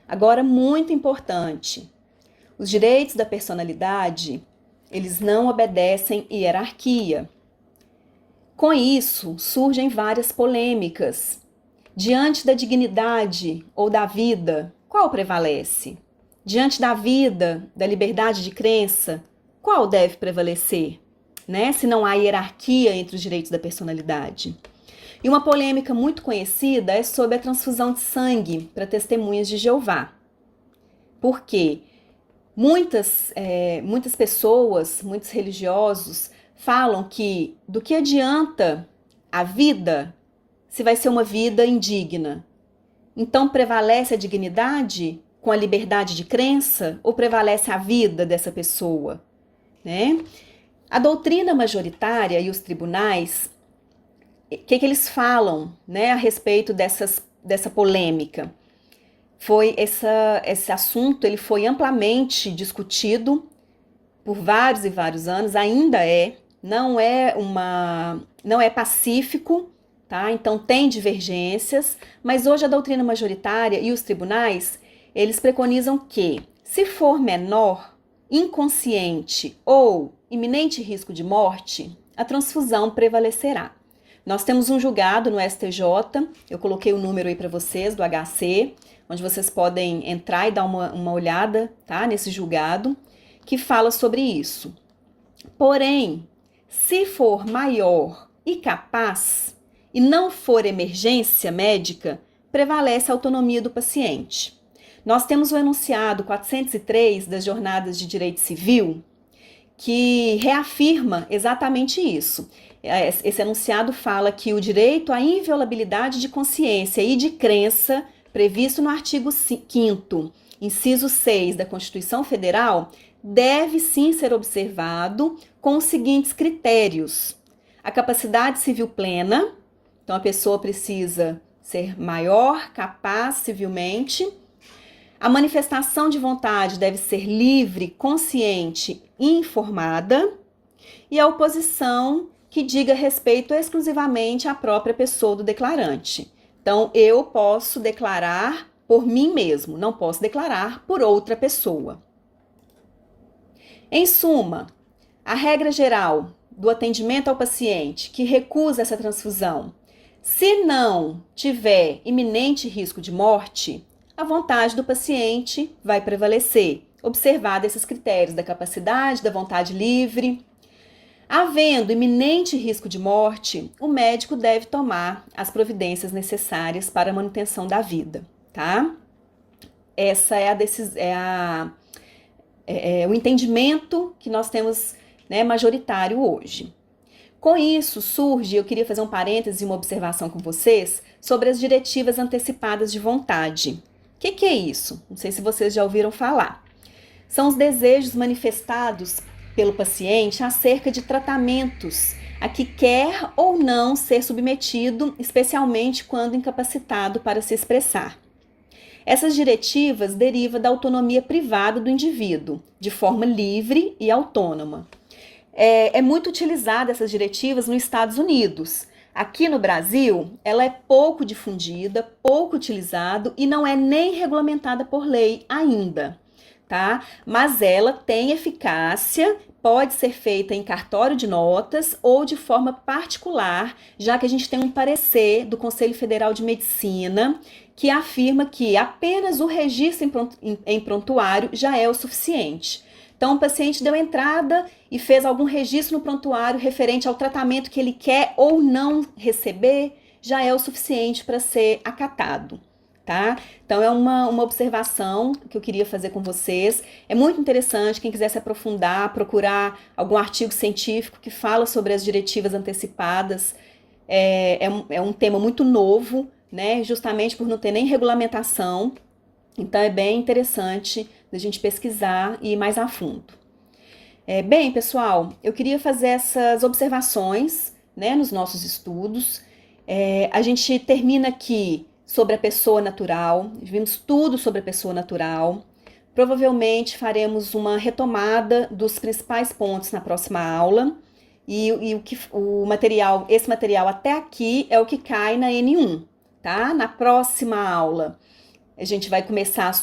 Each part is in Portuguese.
Agora, muito importante, os direitos da personalidade, eles não obedecem hierarquia. Com isso, surgem várias polêmicas. Diante da dignidade ou da vida, qual prevalece? Diante da vida, da liberdade de crença, qual deve prevalecer? Né? Se não há hierarquia entre os direitos da personalidade. E uma polêmica muito conhecida é sobre a transfusão de sangue para testemunhas de Jeová. Por quê? Muitas pessoas, muitos religiosos, falam que do que adianta a vida se vai ser uma vida indigna. Então prevalece a dignidade com a liberdade de crença ou prevalece a vida dessa pessoa? Né? A doutrina majoritária e os tribunais, o que eles falam, né, a respeito dessa polêmica? Esse assunto ele foi amplamente discutido por vários e vários anos, ainda não é pacífico, tá? Então tem divergências, mas hoje a doutrina majoritária e os tribunais, eles preconizam que, se for menor, inconsciente ou iminente risco de morte, a transfusão prevalecerá. Nós temos um julgado no STJ, eu coloquei o número aí para vocês, do HC, onde vocês podem entrar e dar uma olhada, tá, nesse julgado, que fala sobre isso. Porém, se for maior e capaz, e não for emergência médica, prevalece a autonomia do paciente. Nós temos o enunciado 403 das Jornadas de Direito Civil, que reafirma exatamente isso. Esse enunciado fala que o direito à inviolabilidade de consciência e de crença, previsto no artigo 5º, inciso 6 da Constituição Federal, deve sim ser observado com os seguintes critérios: a capacidade civil plena, então a pessoa precisa ser maior, capaz civilmente. A manifestação de vontade deve ser livre, consciente e informada. E a oposição que diga respeito exclusivamente à própria pessoa do declarante. Então, eu posso declarar por mim mesmo, não posso declarar por outra pessoa. Em suma, a regra geral do atendimento ao paciente que recusa essa transfusão, se não tiver iminente risco de morte, a vontade do paciente vai prevalecer, observado esses critérios da capacidade, da vontade livre. Havendo iminente risco de morte, o médico deve tomar as providências necessárias para a manutenção da vida, tá? Essa é o entendimento que nós temos, né, majoritário hoje. Com isso surge, eu queria fazer um parêntese e uma observação com vocês sobre as diretivas antecipadas de vontade. O que é isso? Não sei se vocês já ouviram falar. São os desejos manifestados pelo paciente acerca de tratamentos a que quer ou não ser submetido, especialmente quando incapacitado para se expressar. Essas diretivas derivam da autonomia privada do indivíduo, de forma livre e autônoma. É muito utilizada essas diretivas nos Estados Unidos. Aqui no Brasil, ela é pouco difundida, pouco utilizada e não é nem regulamentada por lei ainda, tá? Mas ela tem eficácia, pode ser feita em cartório de notas ou de forma particular, já que a gente tem um parecer do Conselho Federal de Medicina que afirma que apenas o registro em prontuário já é o suficiente. Então, o paciente deu entrada e fez algum registro no prontuário referente ao tratamento que ele quer ou não receber, já é o suficiente para ser acatado, tá? Então, é uma observação que eu queria fazer com vocês. É muito interessante, quem quiser se aprofundar, procurar algum artigo científico que fala sobre as diretivas antecipadas. É um tema muito novo, né? Justamente por não ter nem regulamentação. Então, é bem interessante da gente pesquisar e ir mais a fundo. Bem, pessoal, eu queria fazer essas observações, né, nos nossos estudos. A gente termina aqui sobre a pessoa natural, vimos tudo sobre a pessoa natural. Provavelmente faremos uma retomada dos principais pontos na próxima aula. E esse material até aqui é o que cai na N1, tá? Na próxima aula, A gente vai começar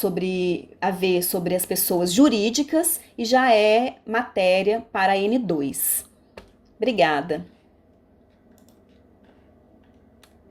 a ver sobre as pessoas jurídicas e já é matéria para a N2. Obrigada.